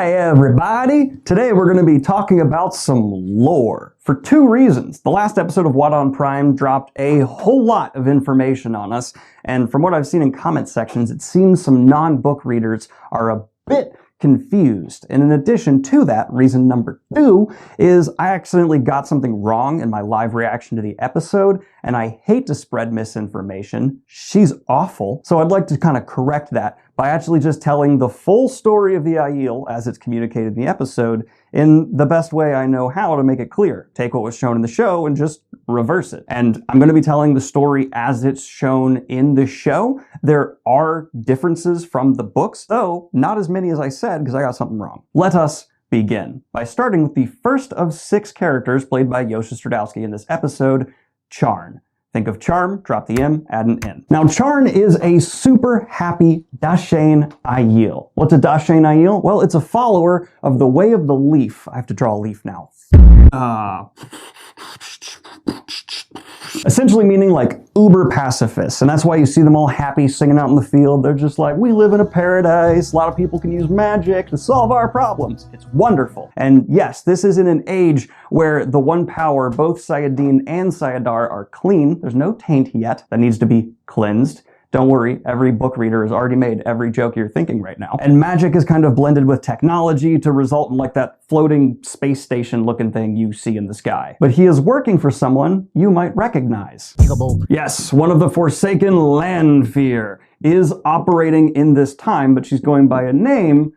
Hi everybody! Today we're going to be talking about some lore for two reasons. The last episode of What on Prime dropped a whole lot of information on us, and from what I've seen in comment sections, it seems some non-book readers are a bit confused. And in addition to that, reason number two is I accidentally got something wrong in my live reaction to the episode, and I hate to spread misinformation. She's awful. So I'd like to kind of correct that by actually just telling the full story of the Aiel as it's communicated in the episode in the best way I know how to make it clear. Take what was shown in the show and just reverse it. And I'm going to be telling the story as it's shown in the show. There are differences from the books, though not as many as I said because I got something wrong. Let us begin by starting with the first of 6 characters played by Josha Stradowski in this episode, Charn. Think of charm, drop the M, add an N. Now, Charn is a super happy Dachshane Aiel. What's a Dachshane Aiel? Well, it's a follower of the Way of the Leaf. I have to draw a leaf now. Essentially meaning like uber pacifists, and that's why you see them all happy singing out in the field. They're just like, we live in a paradise, a lot of people can use magic to solve our problems. It's wonderful. And yes, this is in an age where the one power, both Sayadin and Sayadar, are clean. There's no taint yet that needs to be cleansed. Don't worry, every book reader has already made every joke you're thinking right now. And magic is kind of blended with technology to result in like that floating space station looking thing you see in the sky. But he is working for someone you might recognize. Yes, one of the Forsaken Landfear is operating in this time, but she's going by a name,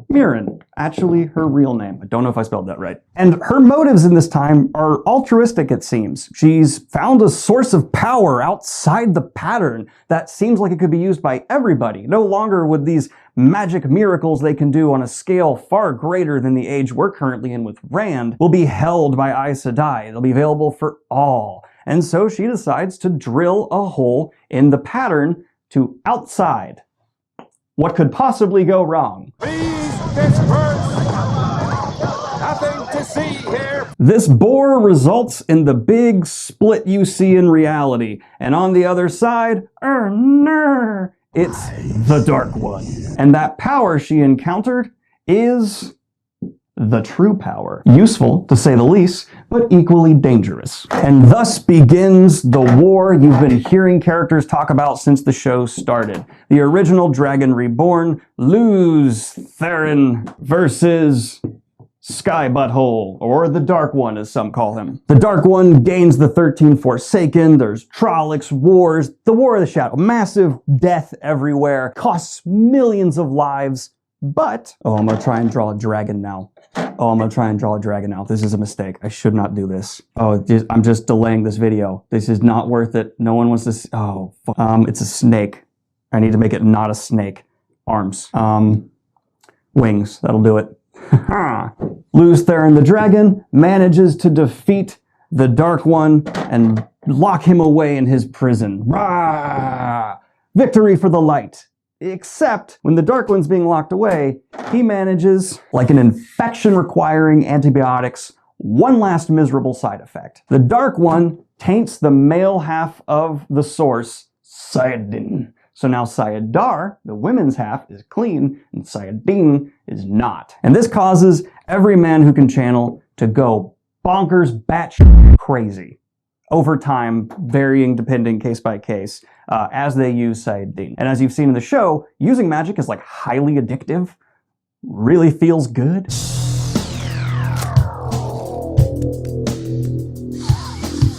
Mirren. Actually, her real name. I don't know if I spelled that right. And her motives in this time are altruistic, it seems. She's found a source of power outside the pattern that seems like it could be used by everybody. No longer would these magic miracles they can do on a scale far greater than the age we're currently in with Rand will be held by Aes Sedai. They'll be available for all. And so she decides to drill a hole in the pattern to outside. What could possibly go wrong? Nothing to see here. This bore results in the big split you see in reality. And on the other side, it's the Dark One. And that power she encountered is the true power. Useful, to say the least, but equally dangerous. And thus begins the war you've been hearing characters talk about since the show started. The original Dragon Reborn, Luz Theron versus Sky Butthole, or the Dark One as some call him. The Dark One gains the 13 Forsaken, there's Trollocs, wars, the War of the Shadow, massive death everywhere, costs millions of lives, but... Oh, I'm gonna try and draw a dragon now. This is a mistake. I should not do this. Oh, I'm just delaying this video. This is not worth it. No one wants to see. Oh, fuck. It's a snake. I need to make it not a snake. Arms. Wings. That'll do it. Luz Theron the Dragon manages to defeat the Dark One and lock him away in his prison. Rah! Victory for the light. Except when the Dark One's being locked away, he manages, like an infection requiring antibiotics, one last miserable side effect. The Dark One taints the male half of the source, Sayadin. So now Sayadar, the women's half, is clean, and Sayadin is not. And this causes every man who can channel to go bonkers batshit crazy. Over time, varying depending case by case, as they use Sayadin. And as you've seen in the show, using magic is like highly addictive. Really feels good.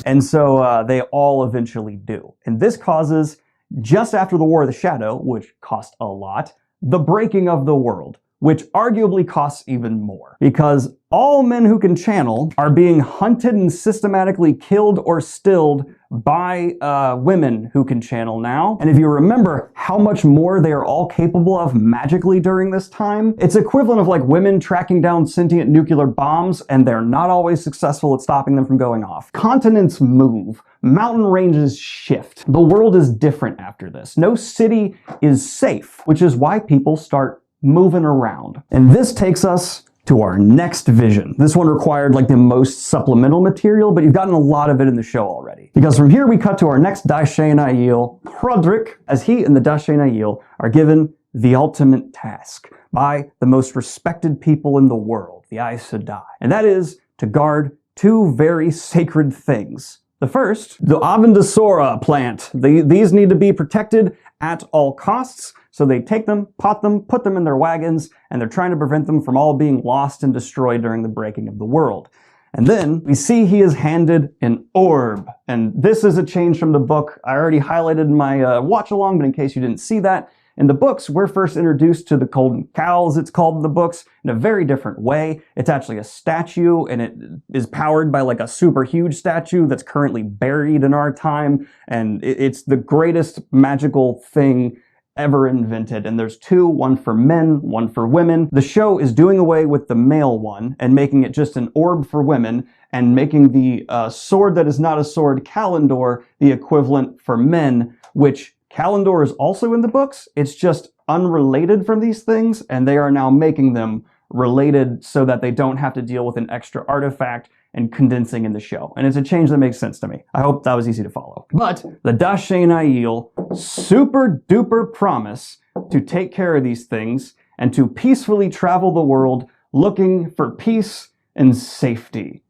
And so they all eventually do. And this causes, just after the War of the Shadow, which cost a lot, the breaking of the world, which arguably costs even more. Because all men who can channel are being hunted and systematically killed or stilled by women who can channel now. And if you remember how much more they are all capable of magically during this time, it's equivalent of like women tracking down sentient nuclear bombs and they're not always successful at stopping them from going off. Continents move. Mountain ranges shift. The world is different after this. No city is safe, which is why people start moving around. And this takes us to our next vision. This one required like the most supplemental material, but you've gotten a lot of it in the show already. Because from here we cut to our next Dachshane Aiel, Roderick, as he and the Dachshane Aiel are given the ultimate task by the most respected people in the world, the Aes Sedai. And that is to guard two very sacred things. The first, the Avendasora plant. These need to be protected at all costs. So they take them, pot them, put them in their wagons, and they're trying to prevent them from all being lost and destroyed during the breaking of the world. And then we see he is handed an orb. And this is a change from the book. I already highlighted in my watch along, but in case you didn't see that, in the books, we're first introduced to the Golden Cowl, as it's called in the books, in a very different way. It's actually a statue, and it is powered by like a super huge statue that's currently buried in our time. And it's the greatest magical thing ever invented. And there's two, one for men, one for women. The show is doing away with the male one and making it just an orb for women, and making the sword that is not a sword, Kalendor, the equivalent for men, which Kalendor is also in the books. It's just unrelated from these things, and they are now making them related so that they don't have to deal with an extra artifact and condensing in the show. And it's a change that makes sense to me. I hope that was easy to follow. But the Dashain Aiel super duper promise to take care of these things and to peacefully travel the world looking for peace and safety.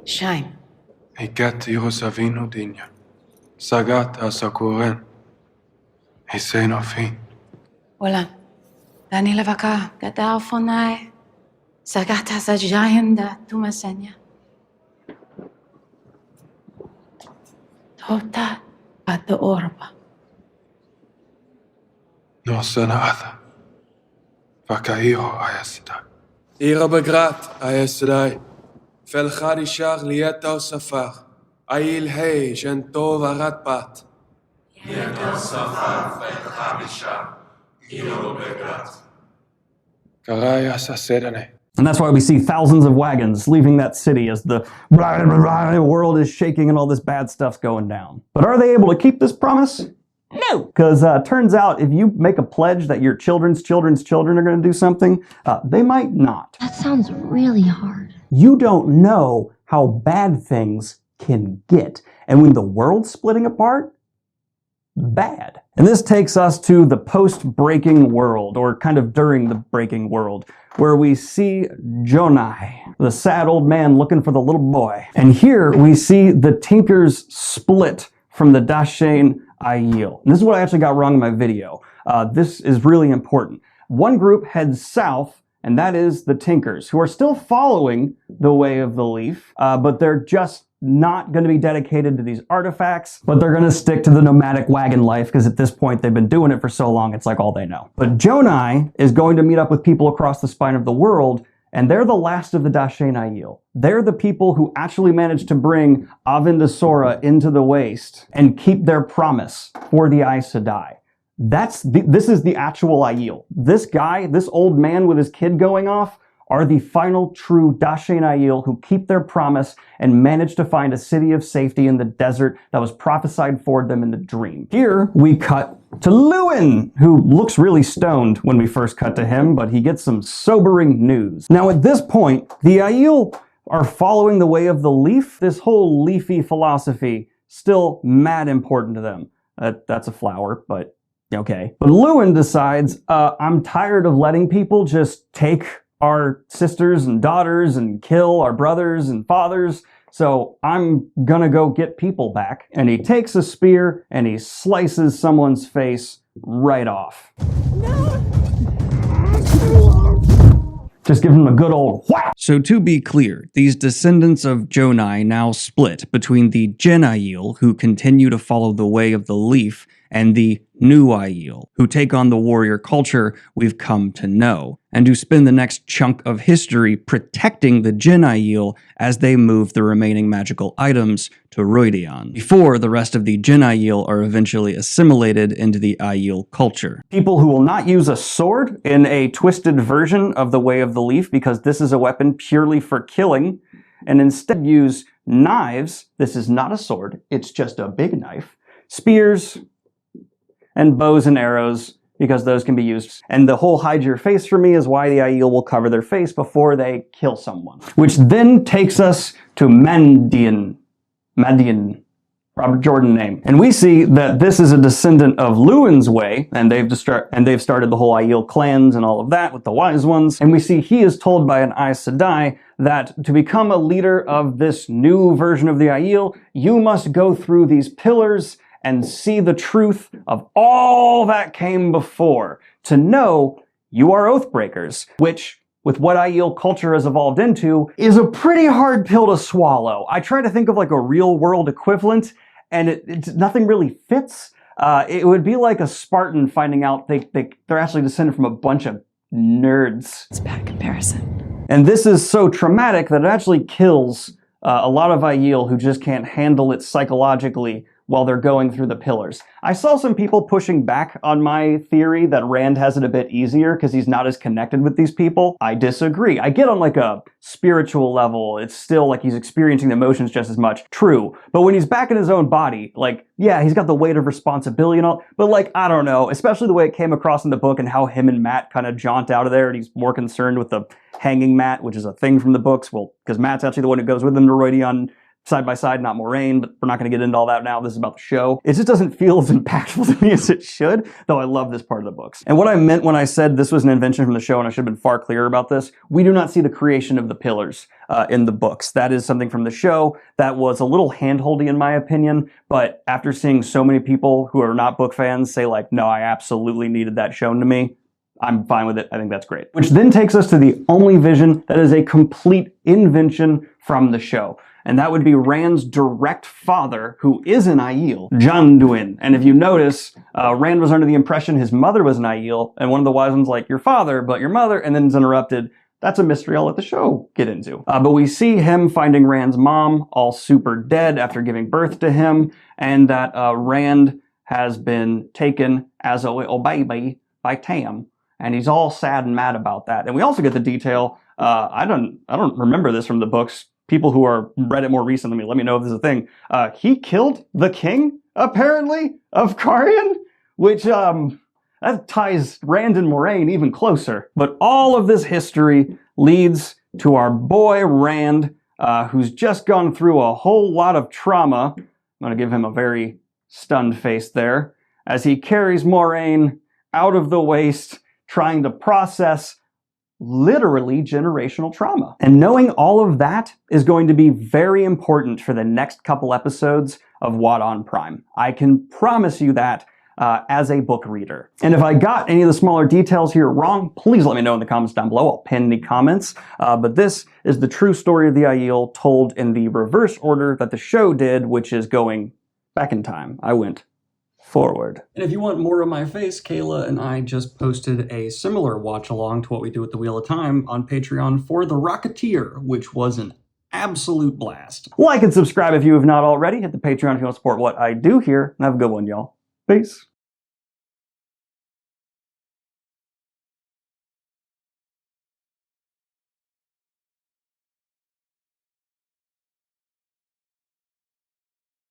Shine. Higat Yerusavinu Dinya. Sagat Asakuren. Hisenofin. Wala. Dani lavaka. Gata fonai. Sagata sa jayanda tumasenya. Tota at the orba. No Sanaatha. Vakairo Ayasidai. Ira begrat, Ayasidai. فالخاري شاغ ليتا وسفار أيل هي جنتو ورات بات ليتا وسفار فالخاري شاغ إيرو بغرات كرايا ساسيرني. And that's why we see thousands of wagons leaving that city as the world is shaking and all this bad stuff's going down. But are they able to keep this promise? No! Because turns out if you make a pledge that your children's children are going to do something, they might not. That sounds really hard. You don't know how bad things can get. And when the world's splitting apart, bad. And this takes us to the post-breaking world, or kind of during the breaking world, where we see Jonai, the sad old man looking for the little boy. And here we see the Tinkers split from the Dashain Aiel. And this is what I actually got wrong in my video. This is really important. One group heads south, and that is the Tinkers, who are still following the Way of the Leaf, but they're just not going to be dedicated to these artifacts, but they're going to stick to the nomadic wagon life, because at this point they've been doing it for so long, it's like all they know. But Jonai is going to meet up with people across the spine of the world, and they're the last of the Dashain Aiel. They're the people who actually managed to bring Avendasora into the Waste and keep their promise for the Aes Sedai. This is the actual Aiel. This guy, this old man with his kid going off, are the final true Dashain Aiel who keep their promise and manage to find a city of safety in the desert that was prophesied for them in the dream. Here we cut to Lewin, who looks really stoned when we first cut to him, but he gets some sobering news. Now at this point, the Aiel are following the Way of the Leaf. This whole leafy philosophy, still mad important to them. That's a flower, but okay. But Lewin decides, I'm tired of letting people just take our sisters and daughters and kill our brothers and fathers, so I'm gonna go get people back. And he takes a spear and he slices someone's face right off. Just give him a good old whack. So to be clear, these descendants of Jonai now split between the Gen Aiel, who continue to follow the Way of the Leaf, and the new Aiel, who take on the warrior culture we've come to know, and who spend the next chunk of history protecting the Gen Aiel as they move the remaining magical items to Rhuidean, before the rest of the Gen Aiel are eventually assimilated into the Aiel culture. People who will not use a sword in a twisted version of the Way of the Leaf, because this is a weapon purely for killing, and instead use knives. This is not a sword, it's just a big knife. Spears, and bows and arrows, because those can be used. And the whole hide your face for me is why the Aiel will cover their face before they kill someone. Which then takes us to Madian, Robert Jordan name. And we see that this is a descendant of Lewin's way, and they've started the whole Aiel clans and all of that with the wise ones. And we see he is told by an Aes Sedai that to become a leader of this new version of the Aiel, you must go through these pillars and see the truth of all that came before, to know you are oathbreakers, which, with what Aiel culture has evolved into, is a pretty hard pill to swallow. I try to think of like a real world equivalent, and nothing really fits. It would be like a Spartan finding out they're actually descended from a bunch of nerds. It's a bad comparison. And this is so traumatic that it actually kills a lot of Aiel who just can't handle it psychologically while they're going through the pillars. I saw some people pushing back on my theory that Rand has it a bit easier because he's not as connected with these people. I disagree. I get on like a spiritual level, it's still like he's experiencing the emotions just as much. True. But when he's back in his own body, like, yeah, he's got the weight of responsibility and all, but like, I don't know, especially the way it came across in the book and how him and Matt kind of jaunt out of there and he's more concerned with the hanging Matt, which is a thing from the books. Well, because Matt's actually the one who goes with him to Rhuidean side by side, not Moraine, but we're not going to get into all that now. This is about the show. It just doesn't feel as impactful to me as it should, though I love this part of the books. And what I meant when I said this was an invention from the show, and I should have been far clearer about this, we do not see the creation of the pillars in the books. That is something from the show that was a little handholdy in my opinion, but after seeing so many people who are not book fans say like, no, I absolutely needed that shown to me, I'm fine with it. I think that's great. Which then takes us to the only vision that is a complete invention from the show. And that would be Rand's direct father, who is an Aiel, Janduin. And if you notice, Rand was under the impression his mother was an Aiel, and one of the wise ones like, your father, but your mother, and then is interrupted. That's a mystery I'll let the show get into. But we see him finding Rand's mom all super dead after giving birth to him, and that Rand has been taken as a little baby by Tam. And he's all sad and mad about that. And we also get the detail, I don't remember this from the books. People who are read it more recently, let me know if this is a thing. He killed the king, apparently, of Carian, which that ties Rand and Moraine even closer. But all of this history leads to our boy Rand, who's just gone through a whole lot of trauma. I'm going to give him a very stunned face there, as he carries Moraine out of the waste, trying to process literally generational trauma. And knowing all of that is going to be very important for the next couple episodes of What on Prime. I can promise you that as a book reader. And if I got any of the smaller details here wrong, please let me know in the comments down below. I'll pin any comments. But this is the true story of the Aiel told in the reverse order that the show did, which is going back in time. I went forward. And if you want more of my face, Kayla and I just posted a similar watch along to what we do with the Wheel of Time on Patreon for The Rocketeer, which was an absolute blast. Like and subscribe if you have not already. Hit the Patreon if you want to support what I do here. And have a good one, y'all. Peace.